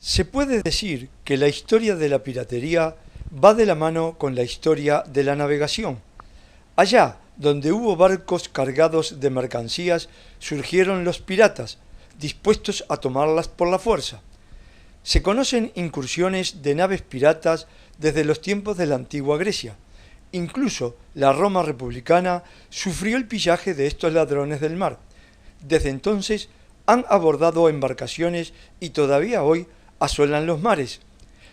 Se puede decir que la historia de la piratería va de la mano con la historia de la navegación. Allá donde hubo barcos cargados de mercancías, surgieron los piratas, dispuestos a tomarlas por la fuerza. Se conocen incursiones de naves piratas desde los tiempos de la antigua Grecia. Incluso la Roma republicana sufrió el pillaje de estos ladrones del mar. Desde entonces han abordado embarcaciones y todavía hoy asolan los mares.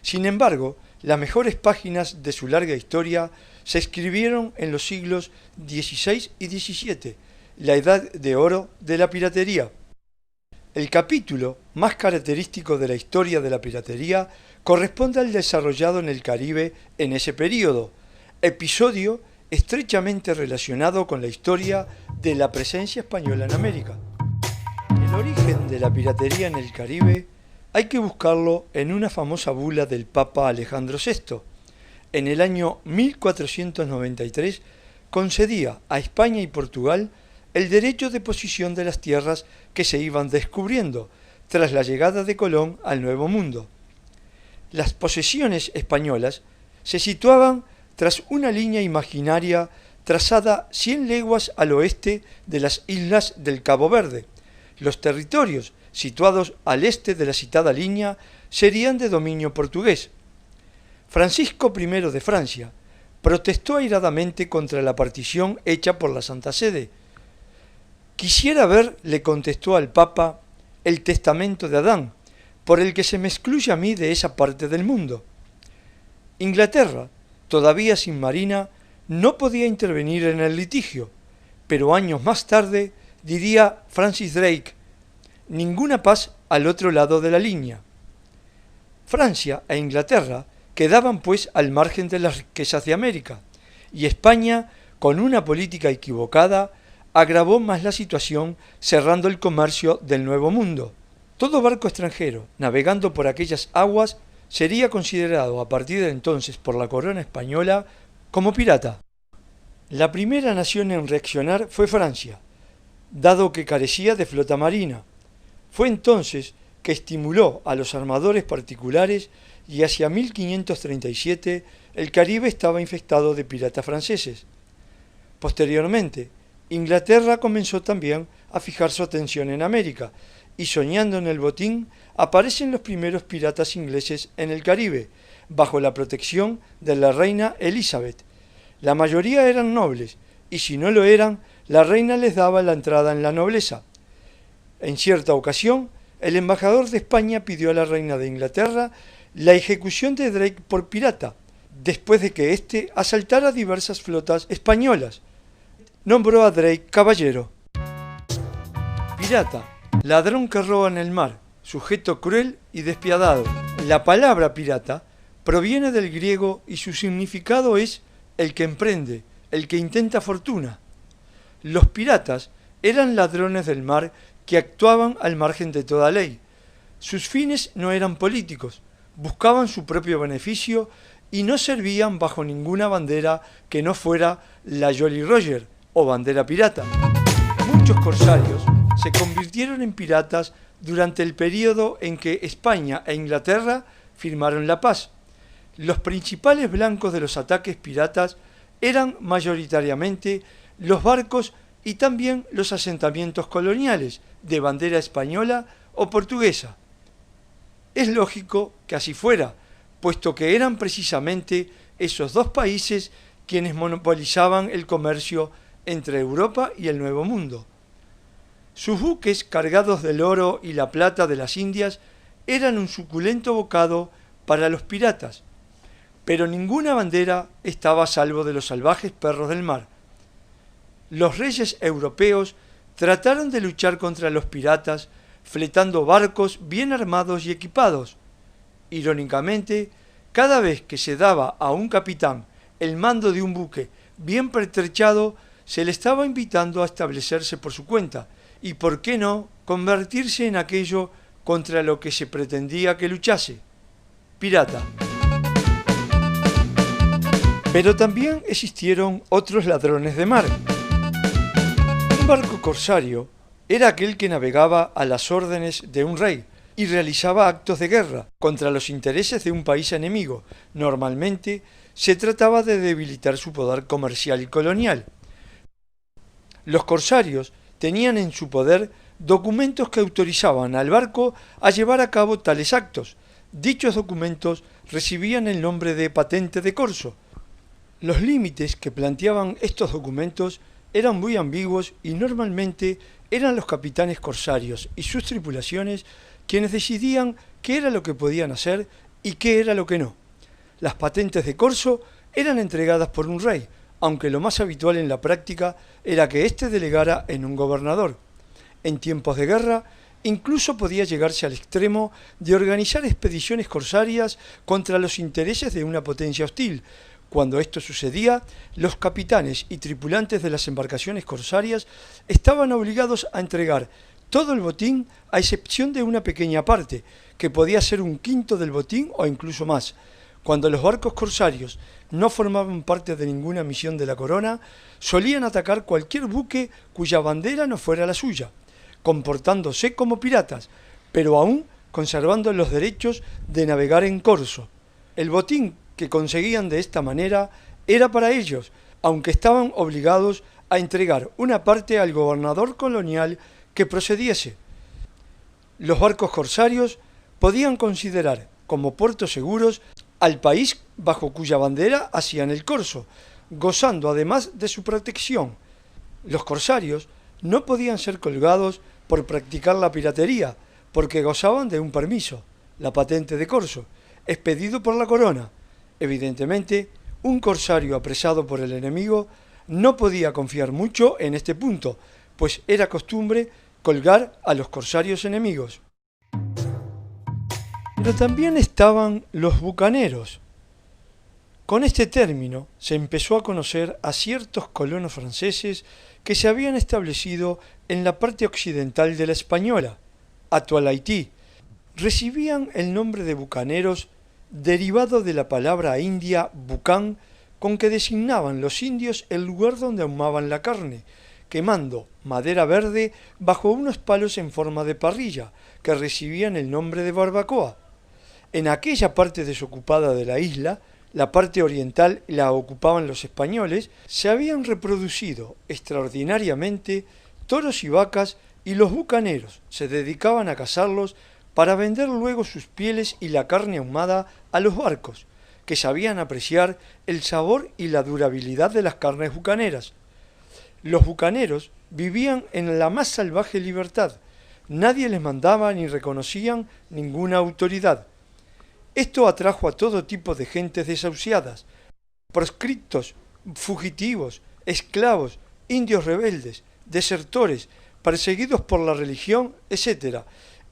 Sin embargo, las mejores páginas de su larga historia se escribieron en los siglos XVI y XVII, la edad de oro de la piratería. El capítulo más característico de la historia de la piratería corresponde al desarrollado en el Caribe en ese período, episodio estrechamente relacionado con la historia de la presencia española en América. El origen de la piratería en el Caribe hay que buscarlo en una famosa bula del Papa Alejandro VI. En el año 1493 concedía a España y Portugal el derecho de posesión de las tierras que se iban descubriendo tras la llegada de Colón al Nuevo Mundo. Las posesiones españolas se situaban tras una línea imaginaria trazada 100 leguas al oeste de las islas del Cabo Verde. Los territorios situados al este de la citada línea serían de dominio portugués. Francisco I de Francia protestó airadamente contra la partición hecha por la Santa Sede. Quisiera ver, le contestó al Papa, el testamento de Adán, por el que se me excluye a mí de esa parte del mundo. Inglaterra, todavía sin marina, no podía intervenir en el litigio, pero años más tarde diría Francis Drake: ninguna paz al otro lado de la línea. Francia e Inglaterra quedaban pues al margen de las riquezas de América, y España, con una política equivocada, agravó más la situación cerrando el comercio del Nuevo Mundo. Todo barco extranjero navegando por aquellas aguas sería considerado a partir de entonces por la corona española como pirata. La primera nación en reaccionar fue Francia, dado que carecía de flota marina. Fue entonces que estimuló a los armadores particulares y hacia 1537 el Caribe estaba infestado de piratas franceses. Posteriormente, Inglaterra comenzó también a fijar su atención en América y soñando en el botín aparecen los primeros piratas ingleses en el Caribe, bajo la protección de la reina Elizabeth. La mayoría eran nobles y si no lo eran, la reina les daba la entrada en la nobleza. En cierta ocasión, el embajador de España pidió a la reina de Inglaterra la ejecución de Drake por pirata, después de que éste asaltara diversas flotas españolas. Nombró a Drake caballero. Pirata, ladrón que roba en el mar, sujeto cruel y despiadado. La palabra pirata proviene del griego y su significado es el que emprende, el que intenta fortuna. Los piratas eran ladrones del mar que actuaban al margen de toda ley. Sus fines no eran políticos, buscaban su propio beneficio y no servían bajo ninguna bandera que no fuera la Jolly Roger o bandera pirata. Muchos corsarios se convirtieron en piratas durante el período en que España e Inglaterra firmaron la paz. Los principales blancos de los ataques piratas eran mayoritariamente los barcos y también los asentamientos coloniales de bandera española o portuguesa. Es lógico que así fuera, puesto que eran precisamente esos dos países quienes monopolizaban el comercio entre Europa y el Nuevo Mundo. Sus buques cargados del oro y la plata de las Indias eran un suculento bocado para los piratas, pero ninguna bandera estaba a salvo de los salvajes perros del mar. Los reyes europeos trataron de luchar contra los piratas fletando barcos bien armados y equipados. Irónicamente, cada vez que se daba a un capitán el mando de un buque bien pertrechado, se le estaba invitando a establecerse por su cuenta y, por qué no, convertirse en aquello contra lo que se pretendía que luchase: pirata. Pero también existieron otros ladrones de mar. Un barco corsario era aquel que navegaba a las órdenes de un rey, y realizaba actos de guerra contra los intereses de un país enemigo. Normalmente se trataba de debilitar su poder comercial y colonial. Los corsarios tenían en su poder documentos que autorizaban al barco a llevar a cabo tales actos. Dichos documentos recibían el nombre de patente de corso. Los límites que planteaban estos documentos eran muy ambiguos y normalmente eran los capitanes corsarios y sus tripulaciones quienes decidían qué era lo que podían hacer y qué era lo que no. Las patentes de corso eran entregadas por un rey, aunque lo más habitual en la práctica era que éste delegara en un gobernador. En tiempos de guerra, incluso podía llegarse al extremo de organizar expediciones corsarias contra los intereses de una potencia hostil. Cuando esto sucedía, los capitanes y tripulantes de las embarcaciones corsarias estaban obligados a entregar todo el botín a excepción de una pequeña parte, que podía ser un quinto del botín o incluso más. Cuando los barcos corsarios no formaban parte de ninguna misión de la corona, solían atacar cualquier buque cuya bandera no fuera la suya, comportándose como piratas, pero aún conservando los derechos de navegar en corso. El botín que conseguían de esta manera era para ellos, aunque estaban obligados a entregar una parte al gobernador colonial que procediese. Los barcos corsarios podían considerar como puertos seguros al país bajo cuya bandera hacían el corso, gozando además de su protección. Los corsarios no podían ser colgados por practicar la piratería, porque gozaban de un permiso, la patente de corso, expedido por la corona. Evidentemente, un corsario apresado por el enemigo no podía confiar mucho en este punto, pues era costumbre colgar a los corsarios enemigos. Pero también estaban los bucaneros. Con este término se empezó a conocer a ciertos colonos franceses que se habían establecido en la parte occidental de la Española, actual Haití. Recibían el nombre de bucaneros derivado de la palabra india bucán, con que designaban los indios el lugar donde ahumaban la carne, quemando madera verde bajo unos palos en forma de parrilla, que recibían el nombre de barbacoa. En aquella parte desocupada de la isla, la parte oriental la ocupaban los españoles, se habían reproducido extraordinariamente toros y vacas, y los bucaneros se dedicaban a cazarlos para vender luego sus pieles y la carne ahumada a los barcos, que sabían apreciar el sabor y la durabilidad de las carnes bucaneras. Los bucaneros vivían en la más salvaje libertad, nadie les mandaba ni reconocían ninguna autoridad. Esto atrajo a todo tipo de gentes desahuciadas, proscriptos, fugitivos, esclavos, indios rebeldes, desertores, perseguidos por la religión, etc.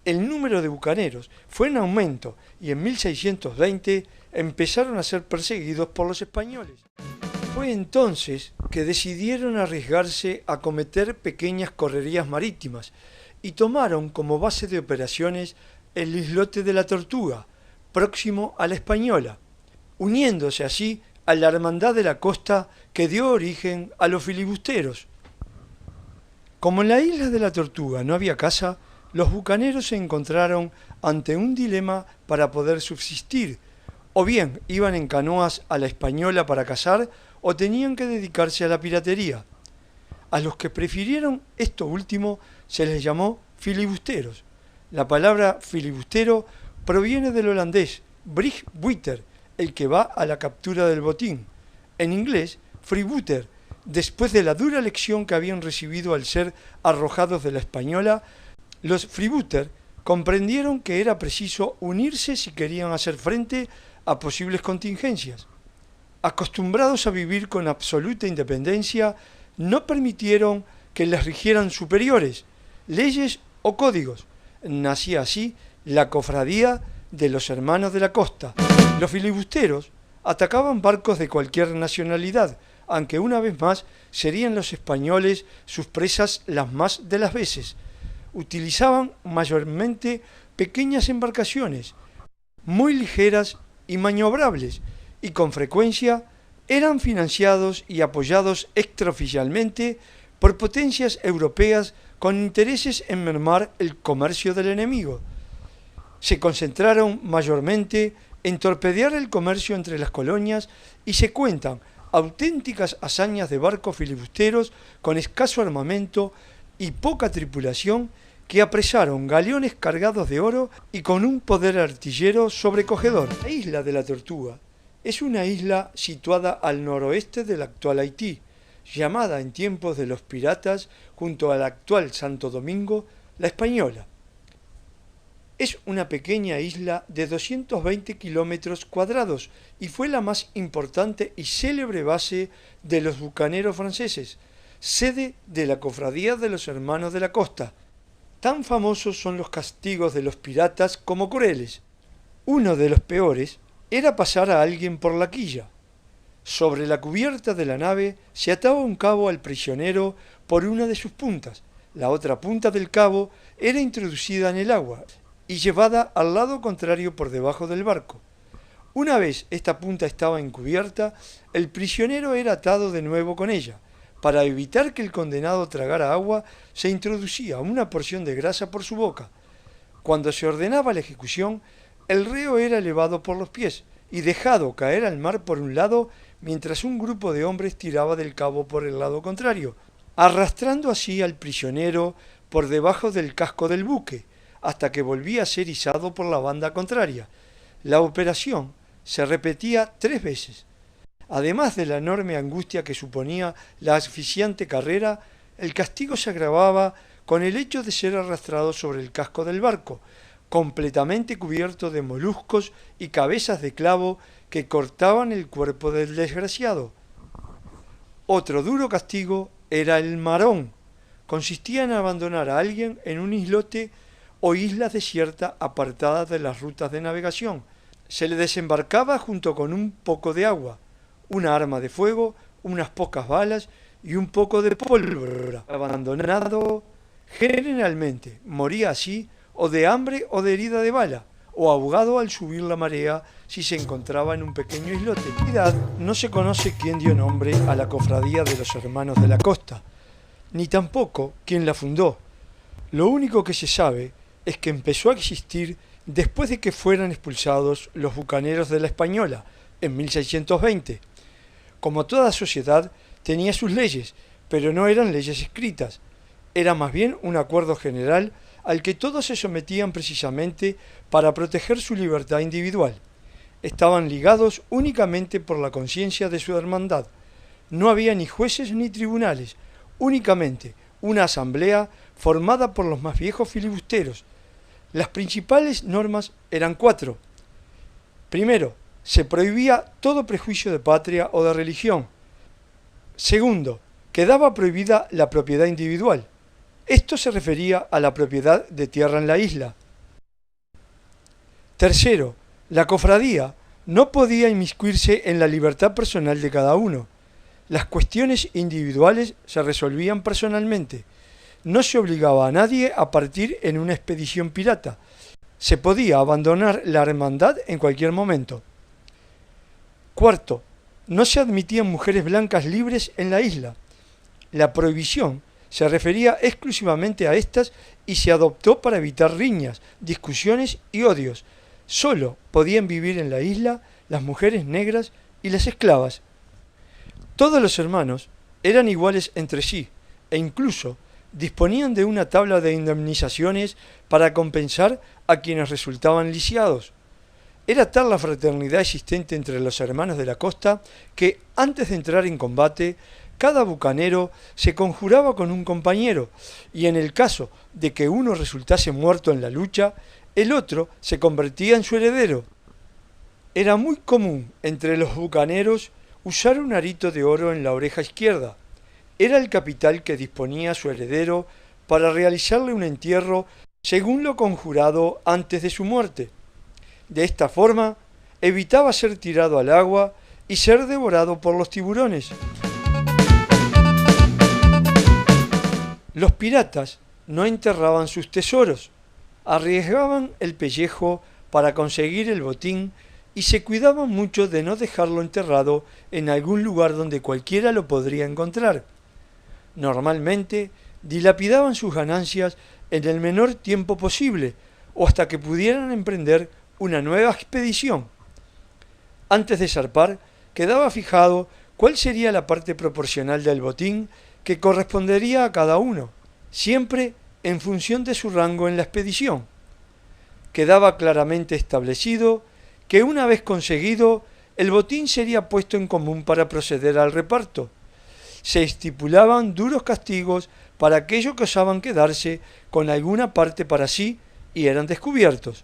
El número de bucaneros fue en aumento y en 1620 empezaron a ser perseguidos por los españoles. Fue entonces que decidieron arriesgarse a cometer pequeñas correrías marítimas y tomaron como base de operaciones el islote de la Tortuga, próximo a la Española, uniéndose así a la hermandad de la costa que dio origen a los filibusteros. Como en la isla de la Tortuga no había casa, los bucaneros se encontraron ante un dilema para poder subsistir: o bien iban en canoas a la Española para cazar, o tenían que dedicarse a la piratería. A los que prefirieron esto último se les llamó filibusteros. La palabra filibustero proviene del holandés vrijbuiter, el que va a la captura del botín. En inglés, freebooter, después de la dura lección que habían recibido al ser arrojados de la Española, los freebooter comprendieron que era preciso unirse si querían hacer frente a posibles contingencias. Acostumbrados a vivir con absoluta independencia, no permitieron que les rigieran superiores, leyes o códigos. Nacía así la cofradía de los hermanos de la costa. Los filibusteros atacaban barcos de cualquier nacionalidad, aunque una vez más serían los españoles sus presas las más de las veces. Utilizaban mayormente pequeñas embarcaciones, muy ligeras y maniobrables, y con frecuencia eran financiados y apoyados extraoficialmente por potencias europeas con intereses en mermar el comercio del enemigo. Se concentraron mayormente en torpedear el comercio entre las colonias y se cuentan auténticas hazañas de barcos filibusteros con escaso armamento y poca tripulación que apresaron galeones cargados de oro y con un poder artillero sobrecogedor. La isla de la Tortuga es una isla situada al noroeste del actual Haití, llamada en tiempos de los piratas, junto al actual Santo Domingo, La Española. Es una pequeña isla de 220 kilómetros cuadrados y fue la más importante y célebre base de los bucaneros franceses, sede de la Cofradía de los Hermanos de la Costa. Tan famosos son los castigos de los piratas como crueles. Uno de los peores era pasar a alguien por la quilla. Sobre la cubierta de la nave se ataba un cabo al prisionero por una de sus puntas. La otra punta del cabo era introducida en el agua y llevada al lado contrario por debajo del barco. Una vez esta punta estaba encubierta, el prisionero era atado de nuevo con ella. Para evitar que el condenado tragara agua, se introducía una porción de grasa por su boca. Cuando se ordenaba la ejecución, el reo era elevado por los pies y dejado caer al mar por un lado, mientras un grupo de hombres tiraba del cabo por el lado contrario, arrastrando así al prisionero por debajo del casco del buque, hasta que volvía a ser izado por la banda contraria. La operación se repetía 3 veces. Además de la enorme angustia que suponía la asfixiante carrera, el castigo se agravaba con el hecho de ser arrastrado sobre el casco del barco, completamente cubierto de moluscos y cabezas de clavo que cortaban el cuerpo del desgraciado. Otro duro castigo era el marón. Consistía en abandonar a alguien en un islote o isla desierta apartada de las rutas de navegación. Se le desembarcaba junto con un poco de agua, una arma de fuego, unas pocas balas y un poco de pólvora. Abandonado, generalmente moría así o de hambre o de herida de bala, o ahogado al subir la marea si se encontraba en un pequeño islote. En realidad no se conoce quién dio nombre a la Cofradía de los Hermanos de la Costa, ni tampoco quién la fundó. Lo único que se sabe es que empezó a existir después de que fueran expulsados los bucaneros de la Española, en 1620. Como toda sociedad, tenía sus leyes, pero no eran leyes escritas. Era más bien un acuerdo general al que todos se sometían precisamente para proteger su libertad individual. Estaban ligados únicamente por la conciencia de su hermandad. No había ni jueces ni tribunales, únicamente una asamblea formada por los más viejos filibusteros. Las principales normas eran 4. Primero, se prohibía todo prejuicio de patria o de religión. Segundo, quedaba prohibida la propiedad individual. Esto se refería a la propiedad de tierra en la isla. Tercero, la cofradía no podía inmiscuirse en la libertad personal de cada uno. Las cuestiones individuales se resolvían personalmente. No se obligaba a nadie a partir en una expedición pirata. Se podía abandonar la hermandad en cualquier momento. Cuarto, no se admitían mujeres blancas libres en la isla. La prohibición se refería exclusivamente a estas y se adoptó para evitar riñas, discusiones y odios. Solo podían vivir en la isla las mujeres negras y las esclavas. Todos los hermanos eran iguales entre sí e incluso disponían de una tabla de indemnizaciones para compensar a quienes resultaban lisiados. Era tal la fraternidad existente entre los hermanos de la costa que, antes de entrar en combate, cada bucanero se conjuraba con un compañero y en el caso de que uno resultase muerto en la lucha, el otro se convertía en su heredero. Era muy común entre los bucaneros usar un arito de oro en la oreja izquierda. Era el capital que disponía su heredero para realizarle un entierro según lo conjurado antes de su muerte. De esta forma, evitaba ser tirado al agua y ser devorado por los tiburones. Los piratas no enterraban sus tesoros, arriesgaban el pellejo para conseguir el botín y se cuidaban mucho de no dejarlo enterrado en algún lugar donde cualquiera lo podría encontrar. Normalmente dilapidaban sus ganancias en el menor tiempo posible o hasta que pudieran emprender una nueva expedición. Antes de zarpar, quedaba fijado cuál sería la parte proporcional del botín que correspondería a cada uno, siempre en función de su rango en la expedición. Quedaba claramente establecido que una vez conseguido, el botín sería puesto en común para proceder al reparto. Se estipulaban duros castigos para aquellos que osaban quedarse con alguna parte para sí y eran descubiertos.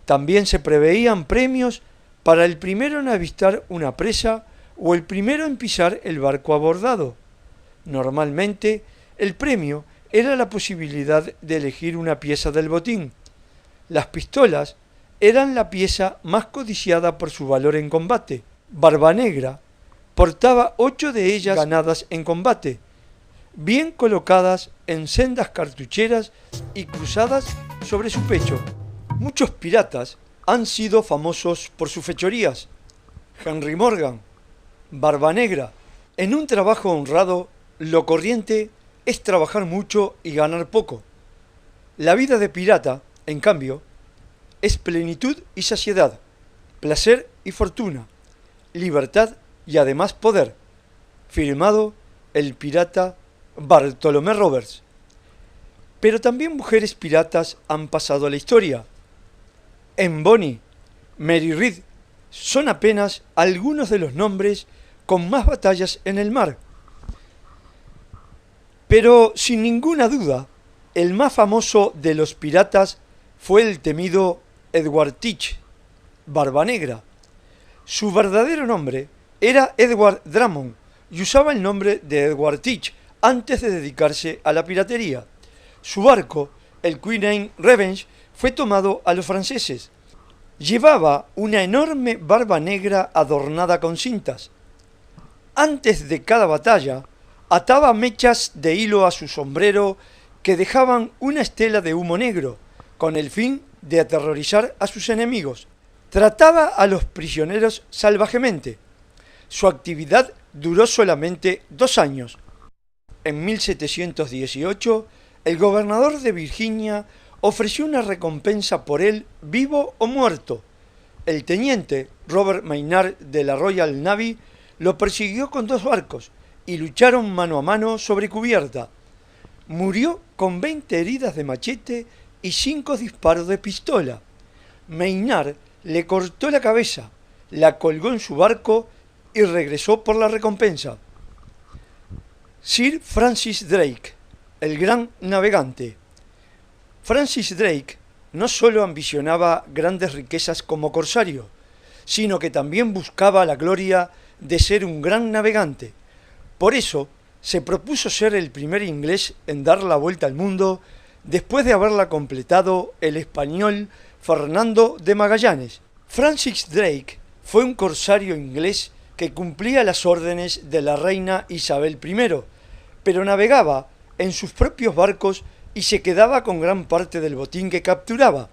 También se preveían premios para el primero en avistar una presa o el primero en pisar el barco abordado. Normalmente, el premio era la posibilidad de elegir una pieza del botín. Las pistolas eran la pieza más codiciada por su valor en combate. Barbanegra portaba 8 de ellas ganadas en combate, bien colocadas en sendas cartucheras y cruzadas sobre su pecho. Muchos piratas han sido famosos por sus fechorías. Henry Morgan, Barbanegra. En un trabajo honrado, lo corriente es trabajar mucho y ganar poco. La vida de pirata, en cambio, es plenitud y saciedad, placer y fortuna, libertad y además poder. Firmado el pirata Bartolomé Roberts. Pero también mujeres piratas han pasado a la historia. Anne Bonny, Mary Read son apenas algunos de los nombres con más batallas en el mar. Pero sin ninguna duda, el más famoso de los piratas fue el temido Edward Teach, Barbanegra. Su verdadero nombre era Edward Drummond y usaba el nombre de Edward Teach antes de dedicarse a la piratería. Su barco, el Queen Anne Revenge, fue tomado a los franceses. Llevaba una enorme barba negra adornada con cintas. Antes de cada batalla, ataba mechas de hilo a su sombrero que dejaban una estela de humo negro, con el fin de aterrorizar a sus enemigos. Trataba a los prisioneros salvajemente. Su actividad duró solamente 2 años. En 1718, el gobernador de Virginia ofreció una recompensa por él vivo o muerto. El teniente Robert Maynard de la Royal Navy lo persiguió con 2 barcos y lucharon mano a mano sobre cubierta. Murió con 20 heridas de machete y 5 disparos de pistola. Maynard le cortó la cabeza, la colgó en su barco y regresó por la recompensa. Sir Francis Drake, el gran navegante. Francis Drake no solo ambicionaba grandes riquezas como corsario, sino que también buscaba la gloria de ser un gran navegante. Por eso se propuso ser el primer inglés en dar la vuelta al mundo después de haberla completado el español Fernando de Magallanes. Francis Drake fue un corsario inglés que cumplía las órdenes de la reina Isabel I, pero navegaba en sus propios barcos y se quedaba con gran parte del botín que capturaba.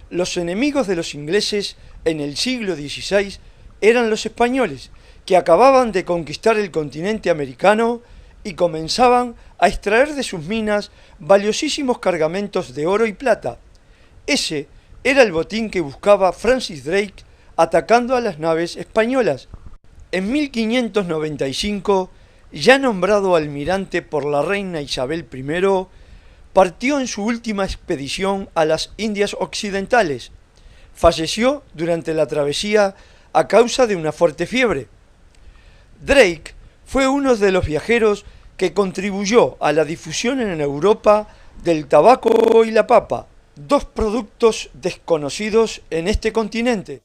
Los enemigos de los ingleses en el siglo XVI eran los españoles, que acababan de conquistar el continente americano y comenzaban a extraer de sus minas valiosísimos cargamentos de oro y plata. Ese era el botín que buscaba Francis Drake atacando a las naves españolas. En 1595, ya nombrado almirante por la reina Isabel I, partió en su última expedición a las Indias Occidentales. Falleció durante la travesía a causa de una fuerte fiebre. Drake fue uno de los viajeros que contribuyó a la difusión en Europa del tabaco y la papa, 2 productos desconocidos en este continente.